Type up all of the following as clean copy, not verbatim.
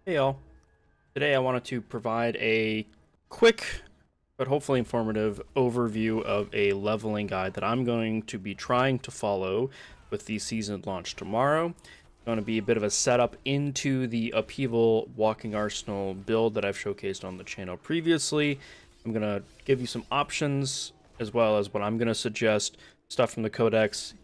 Hey y'all. Today I wanted to provide a quick but hopefully informative overview of a leveling guide that I'm going to be trying to follow with the season launch tomorrow. It's going to be a bit of a setup into the Upheaval Walking Arsenal build that I've showcased on the channel previously. I'm going to give you some options as well as what I'm going to suggest, stuff from the Codex.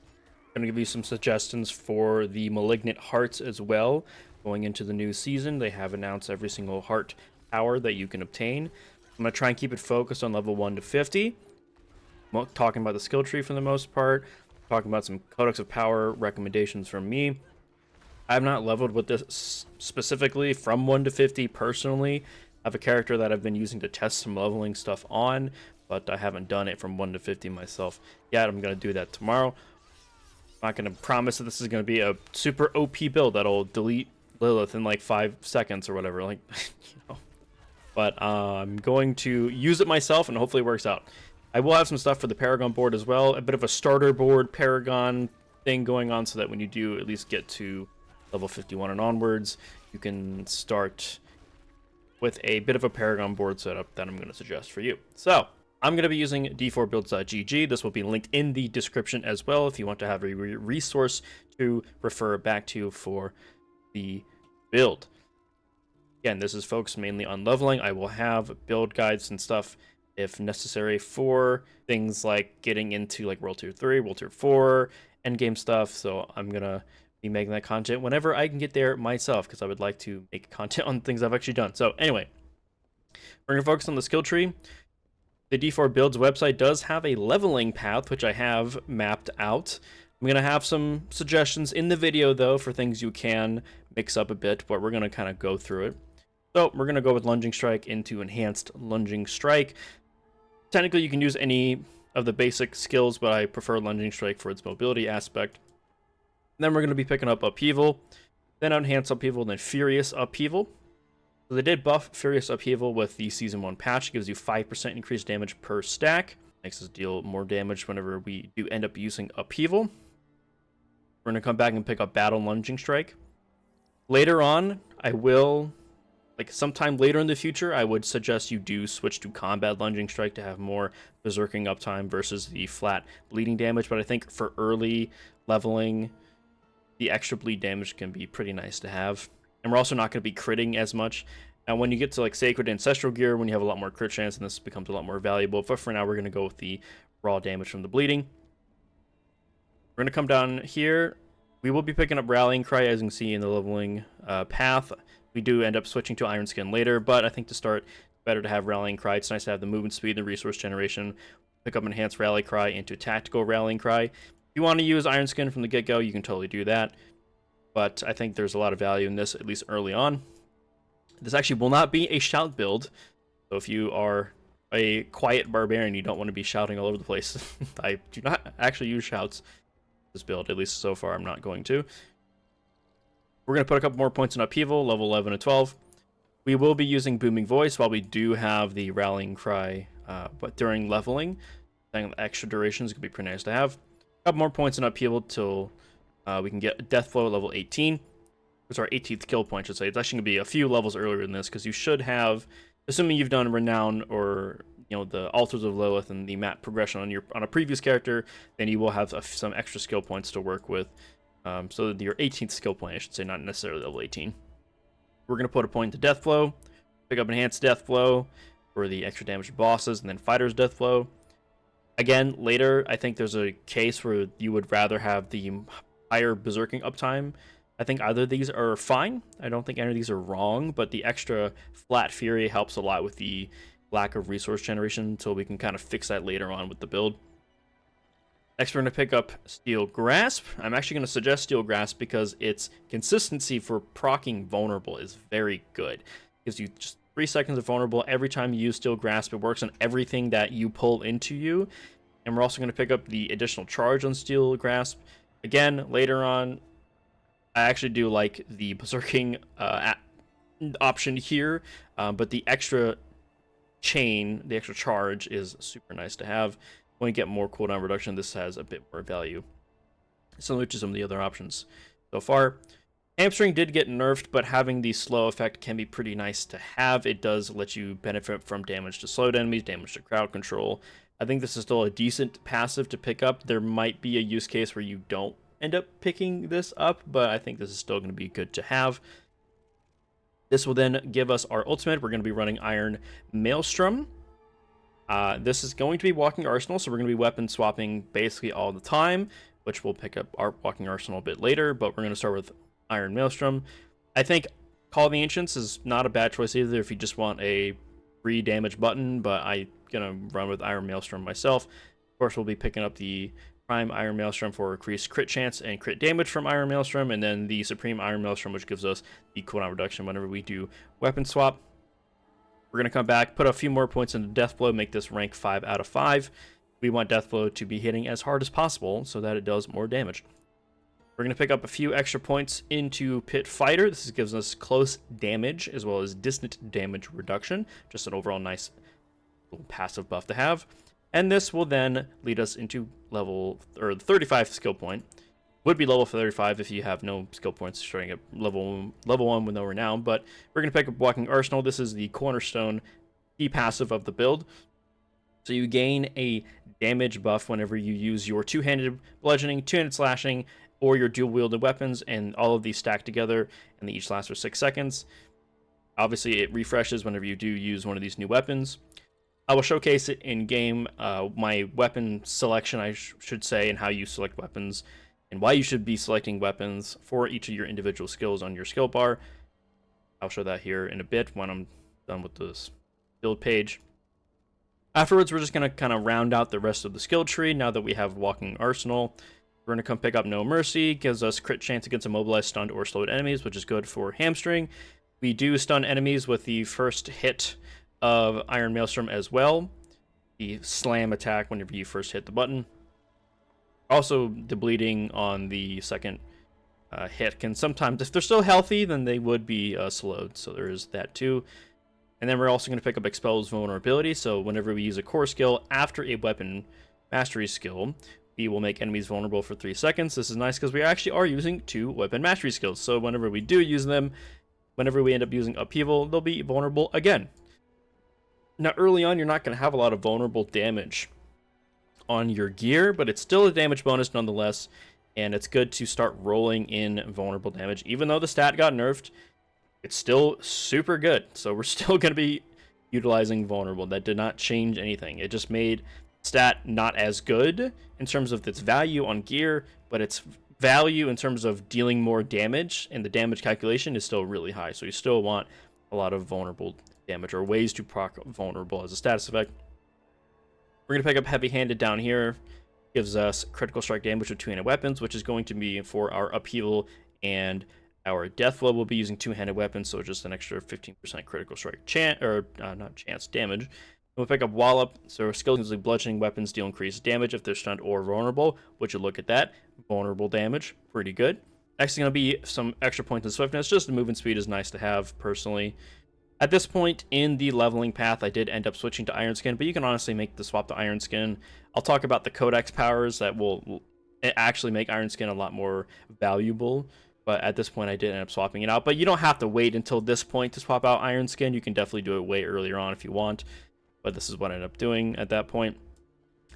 I'm going to give you some suggestions for the Malignant hearts as well. Going into the new season, they have announced every single heart power that you can obtain. I'm going to try and keep it focused on level 1 to 50. Talking about the skill tree for the most part. Talking about some Codex of Power recommendations from me. I've not leveled with this specifically from 1 to 50 personally. I have a character that I've been using to test some leveling stuff on, but I haven't done it from 1 to 50 myself yet. I'm going to do that tomorrow. I'm not going to promise that this is going to be a super OP build that'll delete Lilith in like 5 seconds or whatever, like, But I'm going to use it myself and hopefully it works out. I will have some stuff for the Paragon board as well, a bit of a starter board Paragon thing going on so that when you do at least get to level 51 and onwards, you can start with a bit of a Paragon board setup that I'm going to suggest for you. So I'm going to be using d4builds.gg. This will be linked in the description as well if you want to have a resource to refer back to for the build. Again, this is focused mainly on leveling. I will have build guides and stuff if necessary for things like getting into like World Tier 3, World Tier 4, endgame stuff. So I'm going to be making that content whenever I can get there myself because I would like to make content on things I've actually done. So anyway, we're going to focus on the skill tree. The D4 Builds website does have a leveling path, which I have mapped out. I'm going to have some suggestions in the video, though, for things you can mix up a bit, but we're going to kind of go through it. So we're going to go with Lunging Strike into Enhanced Lunging Strike. Technically, you can use any of the basic skills, but I prefer Lunging Strike for its mobility aspect. And then we're going to be picking up Upheaval, then Enhanced Upheaval, then Furious Upheaval. So they did buff Furious Upheaval with the Season 1 patch. It gives you 5% increased damage per stack. Makes us deal more damage whenever we do end up using Upheaval. We're going to come back and pick up Battle Lunging Strike. Later on, I will, like sometime later in the future, I would suggest you do switch to Combat Lunging Strike to have more Berserking uptime versus the flat bleeding damage. But I think for early leveling, the extra bleed damage can be pretty nice to have. And we're also not going to be critting as much. Now, when you get to like Sacred Ancestral Gear, when you have a lot more crit chance, and this becomes a lot more valuable. But for now, we're going to go with the raw damage from the bleeding. We're going to come down here. We will be picking up Rallying Cry, as you can see in the leveling path. We do end up switching to Iron Skin later, but I think to start, it's better to have Rallying Cry. It's nice to have the movement speed and resource generation. Pick up Enhanced Rally Cry into Tactical Rallying Cry. If you want to use Iron Skin from the get-go, you can totally do that. But I think there's a lot of value in this, at least early on. This actually will not be a shout build. So if you are a quiet barbarian, you don't want to be shouting all over the place. I do not actually use shouts this build, at least so far I'm not going to. We're going to put a couple more points in Upheaval, level 11 and 12. We will be using Booming Voice while we do have the Rallying Cry, but during leveling, I think the extra duration is going to be pretty nice to have. A couple more points in Upheaval till we can get Deathflow at level 18. It's our 18th kill point, I should say. It's actually going to be a few levels earlier than this, because you should have, assuming you've done Renown or the Altars of Lilith and the map progression on a previous character, then you will have some extra skill points to work with. So your 18th skill point, I should say, not necessarily level 18. We're going to put a point into Deathflow, pick up Enhanced Deathflow for the extra damage bosses, and then Fighter's Deathflow. Again, later, I think there's a case where you would rather have the higher Berserking uptime. I think either of these are fine. I don't think any of these are wrong, but the extra Flat Fury helps a lot with the lack of resource generation, so we can kind of fix that later on with the build. Next, we're going to pick up Steel Grasp. I'm actually going to suggest Steel Grasp because its consistency for proccing Vulnerable is very good. It gives you just 3 seconds of Vulnerable every time you use Steel Grasp. It works on everything that you pull into you. And we're also going to pick up the additional charge on Steel Grasp. Again, later on, I actually do like the Berserking option here, but the extra chain, the extra charge is super nice to have. When you get more cooldown reduction, this has a bit more value, similar to some of the other options so far. Hamstring did get nerfed, but having the slow effect can be pretty nice to have. It does let you benefit from damage to slowed enemies, damage to crowd control. I think this is still a decent passive to pick up. There might be a use case where you don't end up picking this up, but I think this is still going to be good to have. This will then give us our ultimate. We're going to be running Iron Maelstrom. This is going to be Walking Arsenal, so we're going to be weapon swapping basically all the time, which we'll pick up our Walking Arsenal a bit later, but we're going to start with Iron Maelstrom. I think Call of the Ancients is not a bad choice either if you just want a free damage button, but I'm going to run with Iron Maelstrom myself. Of course, we'll be picking up the Prime Iron Maelstrom for increased crit chance and crit damage from Iron Maelstrom, and then the Supreme Iron Maelstrom, which gives us the cooldown reduction whenever we do weapon swap. We're going to come back, put a few more points into Deathblow, make this rank 5 out of 5. We want Deathblow to be hitting as hard as possible so that it does more damage. We're going to pick up a few extra points into Pit Fighter. This gives us close damage as well as distant damage reduction. Just an overall nice little passive buff to have. And this will then lead us into level, or the 35 skill point. Would be level 35 if you have no skill points starting at level 1 with no renown. But we're going to pick up Walking Arsenal. This is the cornerstone key passive of the build. So you gain a damage buff whenever you use your two-handed bludgeoning, two-handed slashing, or your dual-wielded weapons, and all of these stack together, and they each last for 6 seconds. Obviously, it refreshes whenever you do use one of these new weapons. I will showcase it in-game, my weapon selection, I should say, and how you select weapons, and why you should be selecting weapons for each of your individual skills on your skill bar. I'll show that here in a bit when I'm done with this build page. Afterwards, we're just going to kind of round out the rest of the skill tree now that we have Walking Arsenal. We're going to come pick up No Mercy, gives us crit chance against immobilized, stunned, or slowed enemies, which is good for Hamstring. We do stun enemies with the first hit of Iron Maelstrom as well. The slam attack whenever you first hit the button. Also, the bleeding on the second hit can sometimes, if they're still healthy, then they would be slowed. So there is that too. And then we're also going to pick up Expel's Vulnerability. So whenever we use a core skill after a weapon mastery skill, we will make enemies vulnerable for 3 seconds. This is nice because we actually are using 2 weapon mastery skills. So whenever we do use them, whenever we end up using Upheaval, they'll be vulnerable again. Now, early on, you're not going to have a lot of vulnerable damage on your gear, but it's still a damage bonus nonetheless, and it's good to start rolling in vulnerable damage. Even though the stat got nerfed, it's still super good. So we're still going to be utilizing vulnerable. That did not change anything. It just made stat not as good in terms of its value on gear, but its value in terms of dealing more damage, and the damage calculation is still really high. So you still want a lot of vulnerable damage, or ways to proc vulnerable as a status effect. We're going to pick up Heavy-Handed down here. Gives us critical strike damage with two-handed weapons, which is going to be for our Upheaval, and our Deathblow will be using two-handed weapons, so just an extra 15% critical strike damage. We'll pick up Wallop, so skills like bludgeoning weapons deal increased damage if they're stunned or vulnerable. Would you look at that? Vulnerable damage, pretty good. Next is going to be some extra points in swiftness. Just the movement speed is nice to have, personally. At this point in the leveling path, I did end up switching to Iron Skin, but you can honestly make the swap to Iron Skin. I'll talk about the Codex powers that will actually make Iron Skin a lot more valuable, but at this point I did end up swapping it out. But you don't have to wait until this point to swap out Iron Skin. You can definitely do it way earlier on if you want, but this is what I ended up doing at that point.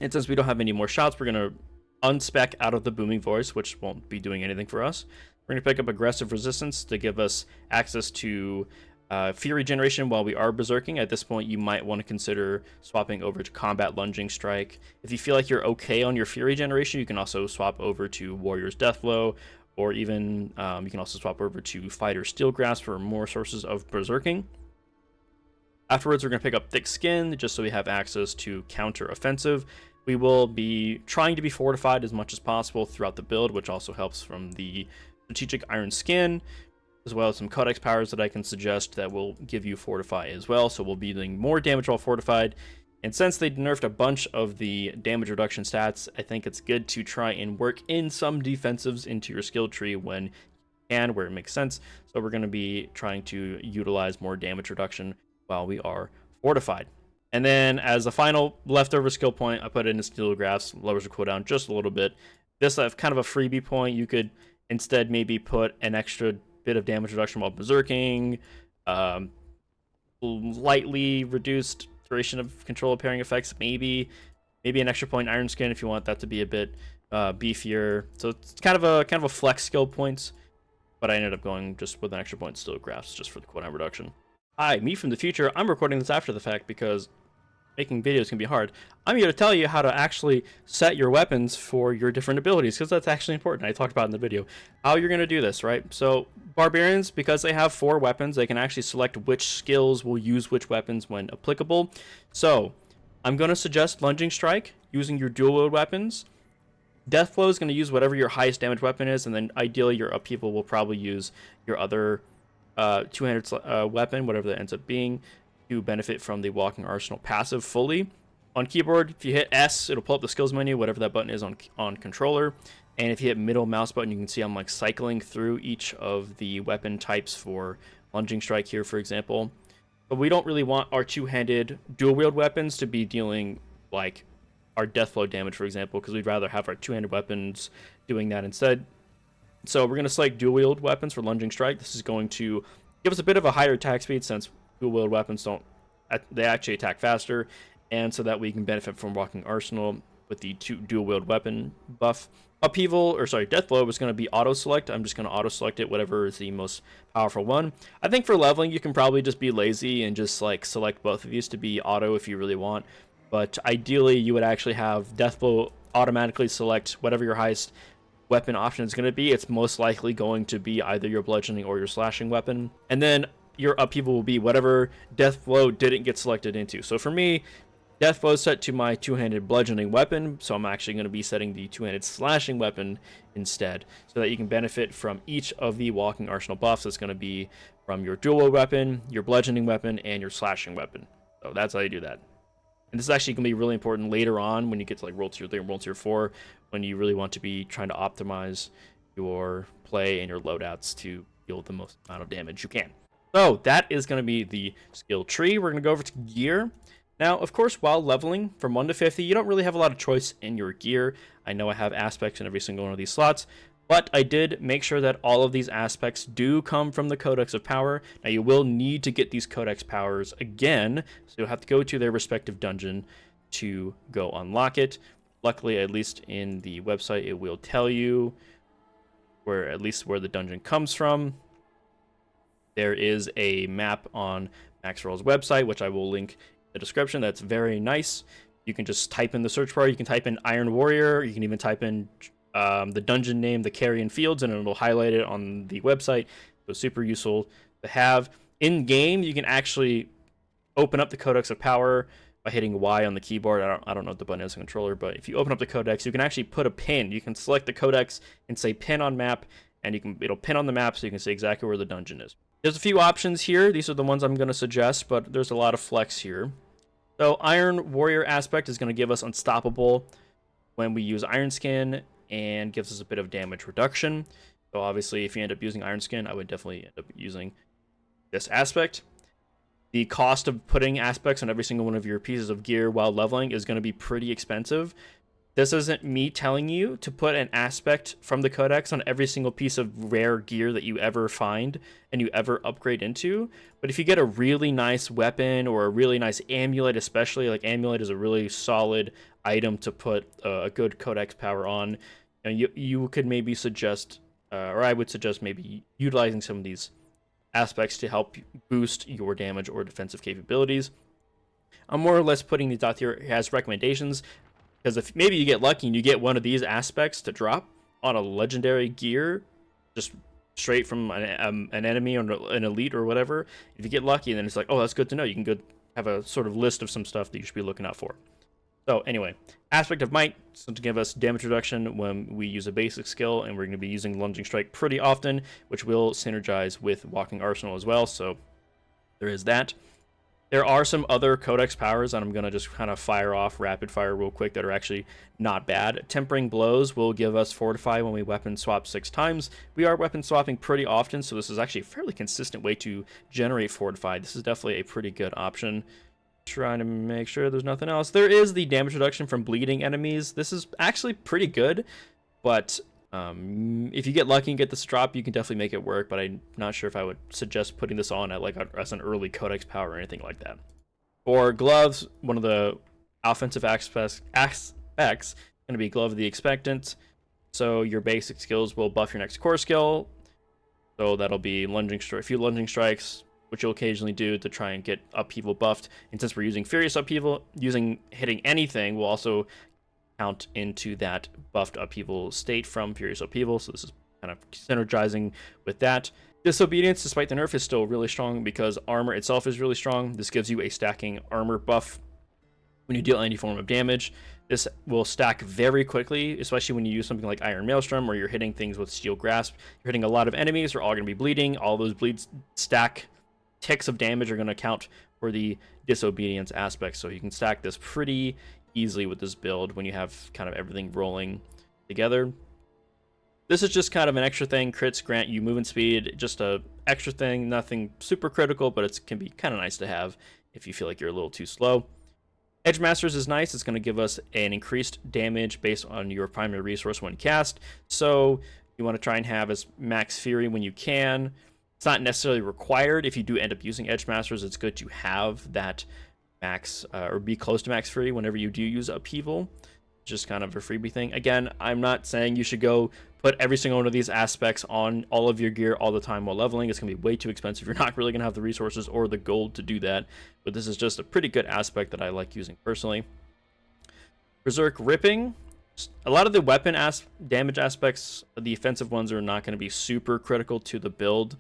And since we don't have any more shots, we're going to unspec out of the Booming Voice, which won't be doing anything for us. We're going to pick up Aggressive Resistance to give us access to Fury Generation while we are berserking. At this point, you might want to consider swapping over to Combat Lunging Strike. If you feel like you're okay on your Fury Generation, you can also swap over to Warrior's Deathblow, or even you can also swap over to Fighter Steel Grasp for more sources of berserking. Afterwards, we're going to pick up Thick Skin, just so we have access to counter offensive. We will be trying to be fortified as much as possible throughout the build, which also helps from the Strategic Iron Skin, as well as some Codex powers that I can suggest that will give you Fortify as well. So we'll be doing more damage while fortified. And since they nerfed a bunch of the damage reduction stats, I think it's good to try and work in some defensives into your skill tree when you can, where it makes sense. So we're going to be trying to utilize more damage reduction while we are fortified. And then as a final leftover skill point, I put in a Steel Grasp, lowers the cooldown just a little bit. This is kind of a freebie point. You could instead maybe put an extra bit of damage reduction while berserking, lightly reduced duration of control of pairing effects, maybe an extra point Iron Skin if you want that to be a bit beefier. So it's kind of a flex skill points, but I ended up going just with an extra point Steel Grasp just for the cooldown reduction. Hi, me from the future. I'm recording this after the fact because making videos can be hard. I'm here to tell you how to actually set your weapons for your different abilities, because that's actually important. I talked about in the video how you're going to do this, right? So Barbarians, because they have 4 weapons, they can actually select which skills will use which weapons when applicable. So I'm going to suggest Lunging Strike using your dual wield weapons. Deathblow is going to use whatever your highest damage weapon is, and then ideally your Upheaval will probably use your other two-handed weapon, whatever that ends up being, to benefit from the Walking Arsenal passive fully. On keyboard, if you hit S, it'll pull up the skills menu, whatever that button is on controller. And if you hit middle mouse button, you can see I'm like cycling through each of the weapon types for Lunging Strike here, for example. But we don't really want our two-handed dual-wield weapons to be dealing like our Deathblow damage, for example, because we'd rather have our two-handed weapons doing that instead. So we're going to select dual-wield weapons for Lunging Strike. This is going to give us a bit of a higher attack speed since dual-wield weapons they actually attack faster, and so that we can benefit from Walking Arsenal with the dual-wield weapon buff. Deathblow was going to be auto-select. I'm just going to auto-select it, whatever is the most powerful one. I think for leveling, you can probably just be lazy and just like select both of these to be auto if you really want. But ideally, you would actually have Deathblow automatically select whatever your highest weapon option is going to be. It's most likely going to be either your bludgeoning or your slashing weapon. And then your Upheaval will be whatever Deathblow didn't get selected into. So for me, Deathblow is set to my two-handed bludgeoning weapon, so I'm actually going to be setting the two-handed slashing weapon instead, so that you can benefit from each of the Walking Arsenal buffs. That's going to be from your dual weapon, your bludgeoning weapon, and your slashing weapon. So that's how you do that. And this is actually going to be really important later on when you get to like World Tier 3 and World Tier 4, when you really want to be trying to optimize your play and your loadouts to deal the most amount of damage you can. So that is going to be the skill tree. We're going to go over to gear. Now, of course, while leveling from 1 to 50, you don't really have a lot of choice in your gear. I know I have aspects in every single one of these slots, but I did make sure that all of these aspects do come from the Codex of Power. Now, you will need to get these Codex powers again, so you'll have to go to their respective dungeon to go unlock it. Luckily, at least in the website, it will tell you where the dungeon comes from. There is a map on Maxwell's website, which I will link in the description. That's very nice. You can just type in the search bar. You can type in Iron Warrior. You can even type in the dungeon name, the Carrion Fields, and it'll highlight it on the website. So super useful to have. In game, you can actually open up the Codex of Power by hitting Y on the keyboard. I don't know what the button is on the controller, but if you open up the Codex, you can actually put a pin. You can select the Codex and say pin on map, and it'll pin on the map so you can see exactly where the dungeon is. There's a few options here. These are the ones I'm going to suggest, but there's a lot of flex here. So Iron Warrior aspect is going to give us Unstoppable when we use Iron Skin, and gives us a bit of damage reduction. So obviously, if you end up using Iron Skin, I would definitely end up using this aspect. The cost of putting aspects on every single one of your pieces of gear while leveling is going to be pretty expensive. This isn't me telling you to put an aspect from the Codex on every single piece of rare gear that you ever find and you ever upgrade into. But if you get a really nice weapon or a really nice amulet, especially, like amulet is a really solid item to put a good Codex power on, and you could maybe suggest, or I would suggest maybe utilizing some of these aspects to help boost your damage or defensive capabilities. I'm more or less putting these out here as recommendations, because if maybe you get lucky and you get one of these aspects to drop on a legendary gear, just straight from an enemy or an elite or whatever, if you get lucky, then it's like, oh, that's good to know. You can go have a sort of list of some stuff that you should be looking out for. So anyway, Aspect of Might is to give us damage reduction when we use a basic skill, and we're going to be using Lunging Strike pretty often, which will synergize with Walking Arsenal as well, so there is that. There are some other Codex powers that I'm going to just kind of fire off rapid fire real quick that are actually not bad. Tempering Blows will give us Fortify when we weapon swap 6 times. We are weapon swapping pretty often, so this is actually a fairly consistent way to generate Fortify. This is definitely a pretty good option. Trying to make sure there's nothing else. There is the damage reduction from bleeding enemies. This is actually pretty good, but If you get lucky and get this drop, you can definitely make it work, but I'm not sure if I would suggest putting this on at as an early Codex power or anything like that. For gloves, one of the offensive aspects going to be Glove of the Expectant. So your basic skills will buff your next core skill. So that'll be a few lunging strikes, which you'll occasionally do to try and get Upheaval buffed. And since we're using Furious Upheaval, hitting anything will also count into that buffed Upheaval state from Furious Upheaval. So this is kind of synergizing with that. Disobedience, despite the nerf, is still really strong because armor itself is really strong. This gives you a stacking armor buff when you deal any form of damage. This will stack very quickly, especially when you use something like Iron Maelstrom, or you're hitting things with Steel Grasp. You're hitting a lot of enemies, they're all going to be bleeding. All those bleeds stack ticks of damage are going to count for the disobedience aspect. So you can stack this pretty easily with this build when you have kind of everything rolling together. This is just kind of an extra thing. Crits grant you movement speed, just a extra thing, nothing super critical, but it can be kind of nice to have if you feel like you're a little too slow. Edge Masters is nice. It's going to give us an increased damage based on your primary resource when cast. So you want to try and have as max Fury when you can. It's not necessarily required. If you do end up using Edge Masters, it's good to have that max or be close to max Fury whenever you do use Upheaval. Just kind of a freebie thing. Again, I'm not saying you should go put every single one of these aspects on all of your gear all the time while leveling. It's going to be way too expensive. You're not really going to have the resources or the gold to do that. But this is just a pretty good aspect that I like using personally. Berserk Ripping. A lot of the weapon damage aspects, the offensive ones, are not going to be super critical to the build,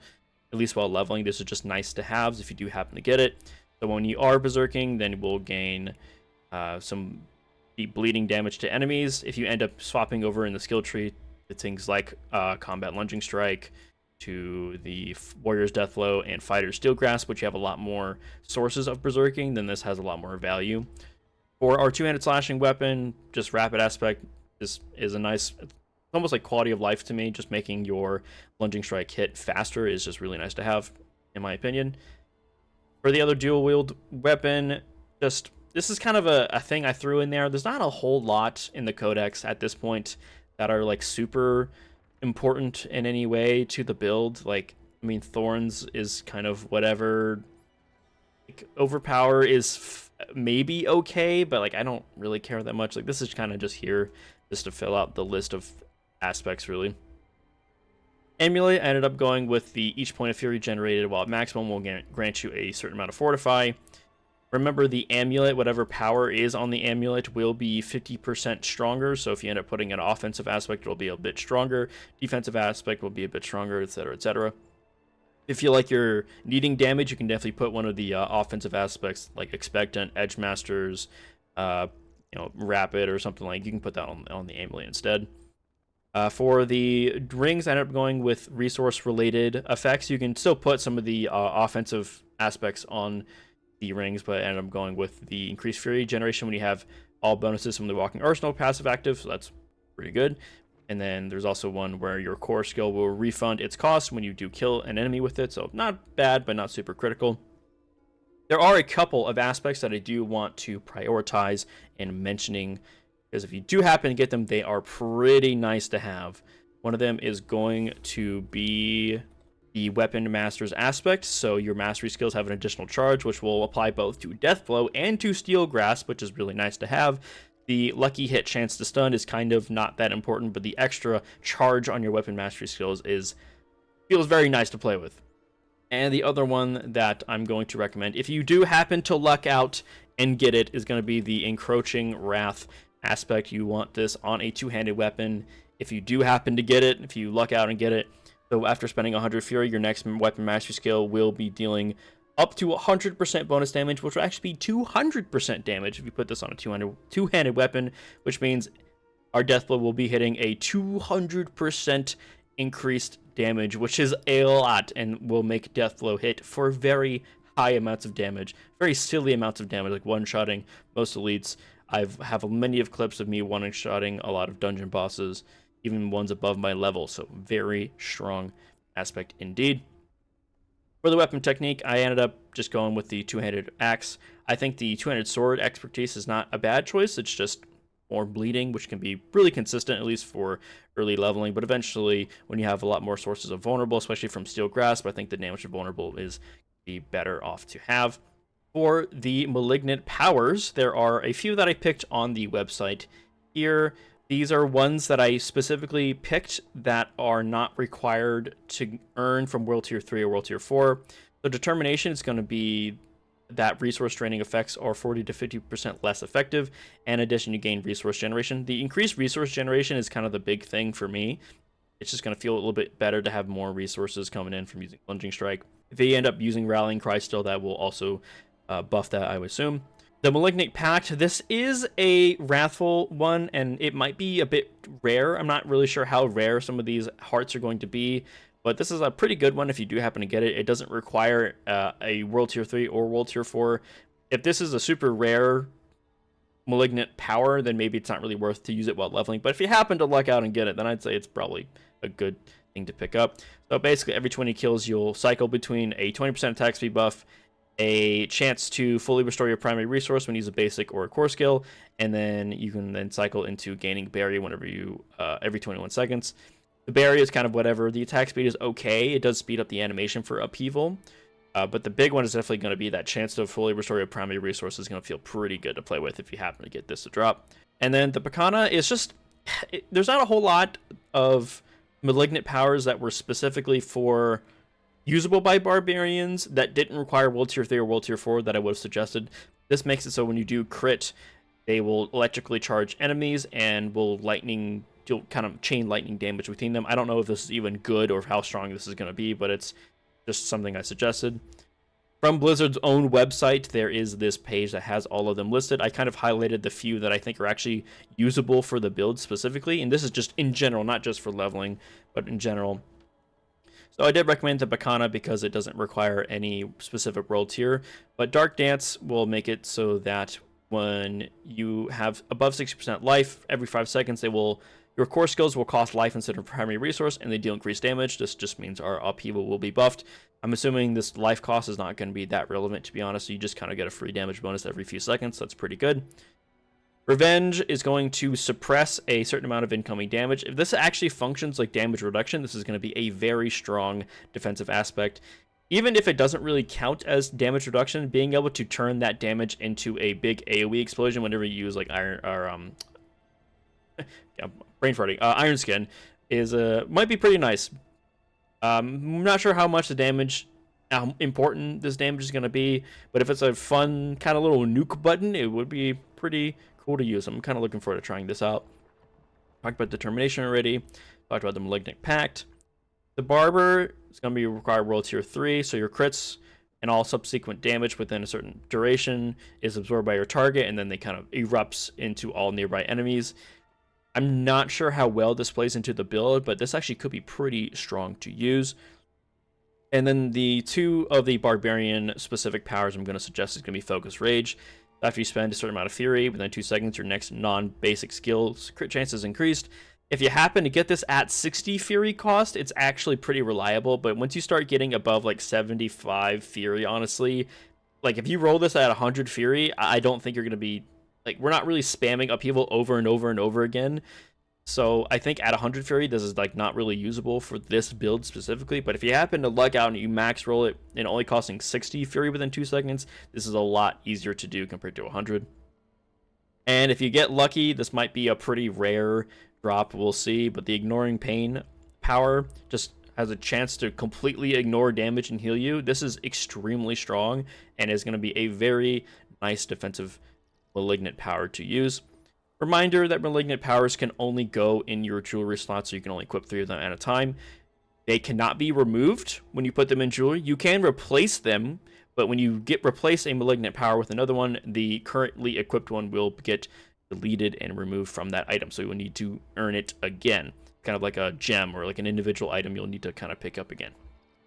at least while leveling. This is just nice to have if you do happen to get it. So when you are berserking, then we'll gain some bleeding damage to enemies. If you end up swapping over in the skill tree, it's things like Combat Lunging Strike to the Warrior's Deathblow and Fighter's Steel Grasp, which you have a lot more sources of berserking, then this has a lot more value. For our two-handed slashing weapon, just rapid aspect, this is a nice, it's almost like quality of life to me. Just making your Lunging Strike hit faster is just really nice to have, in my opinion. For the other dual-wield weapon, just this is kind of a thing I threw in there. There's not a whole lot in the Codex at this point that are like super important in any way to the build. Like, I mean, Thorns is kind of whatever. Like, Overpower is maybe okay, but like I don't really care that much. Like, this is kind of just here just to fill out the list of aspects, really. Amulet, I ended up going with the each point of fury generated while at maximum will grant you a certain amount of fortify. Remember, the amulet, whatever power is on the amulet, will be 50% stronger. So if you end up putting an offensive aspect, it'll be a bit stronger. Defensive aspect will be a bit stronger, etc., etc. If you like you're needing damage, you can definitely put one of the offensive aspects like Expectant, Edge Masters, Rapid, or something like. You can put that on the amulet instead. For the rings, I ended up going with resource-related effects. You can still put some of the offensive aspects on the rings, but I ended up going with the increased fury generation when you have all bonuses from the Walking Arsenal passive active, so that's pretty good. And then there's also one where your core skill will refund its cost when you do kill an enemy with it, so not bad, but not super critical. There are a couple of aspects that I do want to prioritize in mentioning, because if you do happen to get them, they are pretty nice to have. One of them is going to be the Weapon Master's aspect, so your mastery skills have an additional charge, which will apply both to Deathblow and to Steel Grasp, which is really nice to have. The lucky hit chance to stun is kind of not that important, but the extra charge on your Weapon Mastery skills feels very nice to play with. And the other one that I'm going to recommend, if you do happen to luck out and get it, is going to be the Encroaching Wrath aspect. You want this on a two-handed weapon. If you do happen to get it, if you luck out and get it, so after spending 100 Fury, your next Weapon Mastery skill will be dealing up to 100% bonus damage, which will actually be 200% damage if you put this on a two-handed weapon, which means our Deathblow will be hitting a 200% increased damage, which is a lot, and will make Deathblow hit for very high amounts of damage, very silly amounts of damage, like one-shotting most elites. I have many of clips of me one-shotting a lot of dungeon bosses, even ones above my level, so very strong aspect indeed. For the weapon technique, I ended up just going with the two-handed axe. I think the two-handed sword expertise is not a bad choice. It's just more bleeding, which can be really consistent, at least for early leveling. But eventually, when you have a lot more sources of vulnerable, especially from Steel Grasp, I think the damage of vulnerable is be better off to have. For the Malignant powers, there are a few that I picked on the website here. These are ones that I specifically picked that are not required to earn from World Tier 3 or World Tier 4. So Determination is going to be that resource draining effects are 40 to 50% less effective. And in addition, you gain resource generation. The increased resource generation is kind of the big thing for me. It's just going to feel a little bit better to have more resources coming in from using Plunging Strike. If you end up using Rallying Cry still, that will also buff that, I would assume. The Malignant Pact, this is a Wrathful one, and it might be a bit rare. I'm not really sure how rare some of these hearts are going to be, but this is a pretty good one if you do happen to get it. It doesn't require a World Tier 3 or World Tier 4. If this is a super rare Malignant power, then maybe it's not really worth to use it while leveling. But if you happen to luck out and get it, then I'd say it's probably a good thing to pick up. So basically, every 20 kills, you'll cycle between a 20% attack speed buff, a chance to fully restore your primary resource when you use a basic or a core skill, and then you can then cycle into gaining Berry whenever you every 21 seconds. The Berry is kind of whatever. The attack speed is okay. It does speed up the animation for Upheaval, but the big one is definitely going to be that chance to fully restore your primary resource is going to feel pretty good to play with if you happen to get this to drop. And then the Pakana is just there's not a whole lot of Malignant powers that were specifically for usable by Barbarians that didn't require World Tier 3 or World Tier 4 that I would have suggested. This makes it so when you do crit, they will electrically charge enemies and will you'll kind of chain lightning damage between them. I don't know if this is even good or how strong this is going to be, but it's just something I suggested. From Blizzard's own website, there is this page that has all of them listed. I kind of highlighted the few that I think are actually usable for the build specifically, and this is just in general, not just for leveling, but in general. So I did recommend the Pakana because it doesn't require any specific world tier, but Dark Dance will make it so that when you have above 60% life, every 5 seconds, your core skills will cost life instead of primary resource, and they deal increased damage. This just means our Upheaval will be buffed. I'm assuming this life cost is not going to be that relevant, to be honest, so you just kind of get a free damage bonus every few seconds. That's pretty good. Revenge is going to suppress a certain amount of incoming damage. If this actually functions like damage reduction, this is going to be a very strong defensive aspect. Even if it doesn't really count as damage reduction, being able to turn that damage into a big AoE explosion whenever you use like Iron Skin is might be pretty nice. I'm not sure how much the damage, how important this damage is going to be, but if it's a fun kind of little nuke button, it would be pretty cool to use. I'm kind of looking forward to trying this out. Talked about Determination already. Talked about the Malignant Pact. The Barber is going to be required World Tier 3, so your crits and all subsequent damage within a certain duration is absorbed by your target, and then they kind of erupts into all nearby enemies. I'm not sure how well this plays into the build, but this actually could be pretty strong to use. And then the two of the Barbarian specific powers I'm going to suggest is going to be Focus Rage. After you spend a certain amount of Fury, within 2 seconds, your next non-basic skill's crit chance is increased. If you happen to get this at 60 Fury cost, it's actually pretty reliable, but once you start getting above like 75 Fury, honestly, like if you roll this at 100 Fury, I don't think you're going to be, like, we're not really spamming Upheaval over and over and over again. So I think at 100 Fury, this is like not really usable for this build specifically. But if you happen to luck out and you max roll it and only costing 60 Fury within 2 seconds, this is a lot easier to do compared to 100. And if you get lucky, this might be a pretty rare drop, we'll see. But the Ignoring Pain power just has a chance to completely ignore damage and heal you. This is extremely strong and is going to be a very nice defensive Malignant power to use. Reminder that Malignant powers can only go in your jewelry slots, so you can only equip 3 of them at a time. They cannot be removed when you put them in jewelry. You can replace them, but when you replace a Malignant power with another one, the currently equipped one will get deleted and removed from that item, so you will need to earn it again. Kind of like a gem or like an individual item you'll need to kind of pick up again.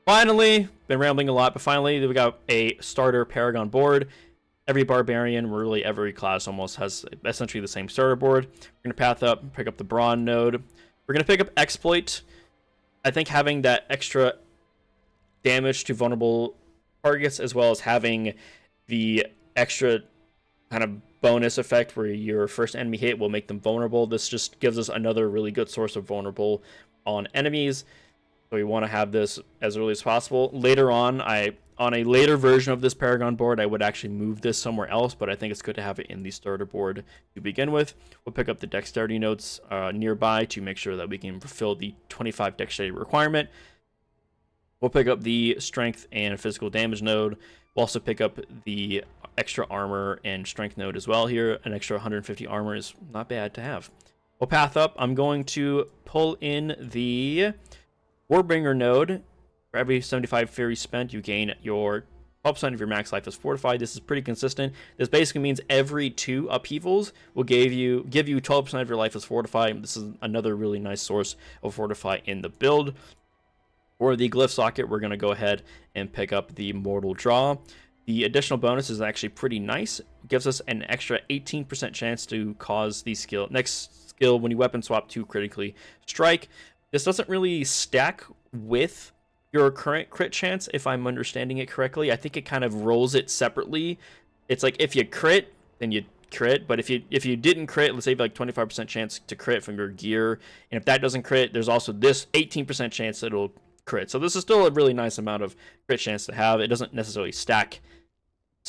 Finally, been rambling a lot, but finally we got a starter Paragon board. Every Barbarian, really every class almost has essentially the same starter board. We're going to path up, pick up the Brawn node. We're going to pick up Exploit. I think having that extra damage to vulnerable targets, as well as having the extra kind of bonus effect where your first enemy hit will make them vulnerable. This just gives us another really good source of vulnerable on enemies. So we want to have this as early as possible. Later on a later version of this Paragon board, I would actually move this somewhere else, but I think it's good to have it in the starter board to begin with. We'll pick up the dexterity notes nearby to make sure that we can fulfill the 25 dexterity requirement. We'll pick up the strength and physical damage node. We'll also pick up the extra armor and strength node as well here. An extra 150 armor is not bad to have. We'll path up. I'm going to pull in the Warbringer node. For every 75 fury spent, you gain your 12% of your max life is fortified. This is pretty consistent. This basically means every 2 upheavals will give you 12% of your life is fortified. This is another really nice source of fortify in the build. For the glyph socket, we're going to go ahead and pick up the Mortal Draw. The additional bonus is actually pretty nice. It gives us an extra 18% chance to cause the next skill when you weapon swap to critically strike. This doesn't really stack with your current crit chance, if I'm understanding it correctly. I think it kind of rolls it separately. It's like if you crit, then you crit, but if you didn't crit, let's say you have like 25% chance to crit from your gear, and if that doesn't crit, there's also this 18% chance that it'll crit. So this is still a really nice amount of crit chance to have. It doesn't necessarily stack.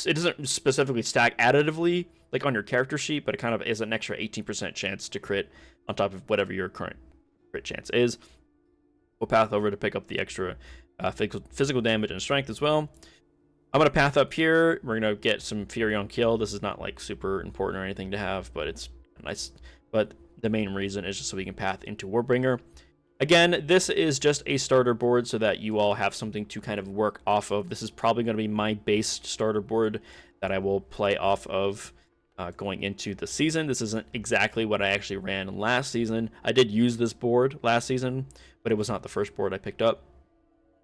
It doesn't specifically stack additively like on your character sheet, but it kind of is an extra 18% chance to crit on top of whatever your current crit chance is. We'll path over to pick up the extra physical damage and strength as well. I'm going to path up here. We're going to get some Fury on Kill. This is not like super important or anything to have, but it's nice. But the main reason is just so we can path into Warbringer. Again, this is just a starter board so that you all have something to kind of work off of. This is probably going to be my base starter board that I will play off of going into the season. This isn't exactly what I actually ran last season. I did use this board last season, but it was not the first board I picked up.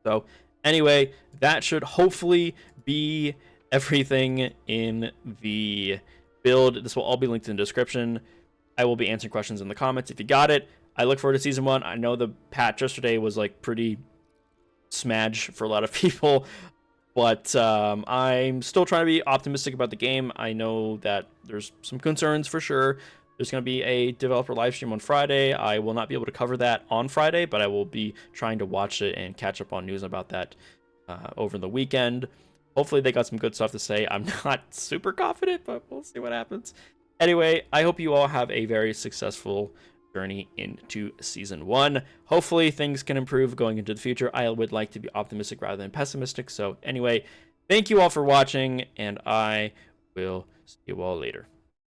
So anyway, that should hopefully be everything in the build. This will all be linked in the description. I will be answering questions in the comments if you got it. I look forward to season 1. I know the patch yesterday was like pretty smadge for a lot of people, but I'm still trying to be optimistic about the game. I know that there's some concerns for sure. There's going to be a developer live stream on Friday. I will not be able to cover that on Friday, but I will be trying to watch it and catch up on news about that over the weekend. Hopefully they got some good stuff to say. I'm not super confident, but we'll see what happens. Anyway, I hope you all have a very successful journey into season 1. Hopefully things can improve going into the future. I would like to be optimistic rather than pessimistic. So anyway, thank you all for watching, and I will see you all later.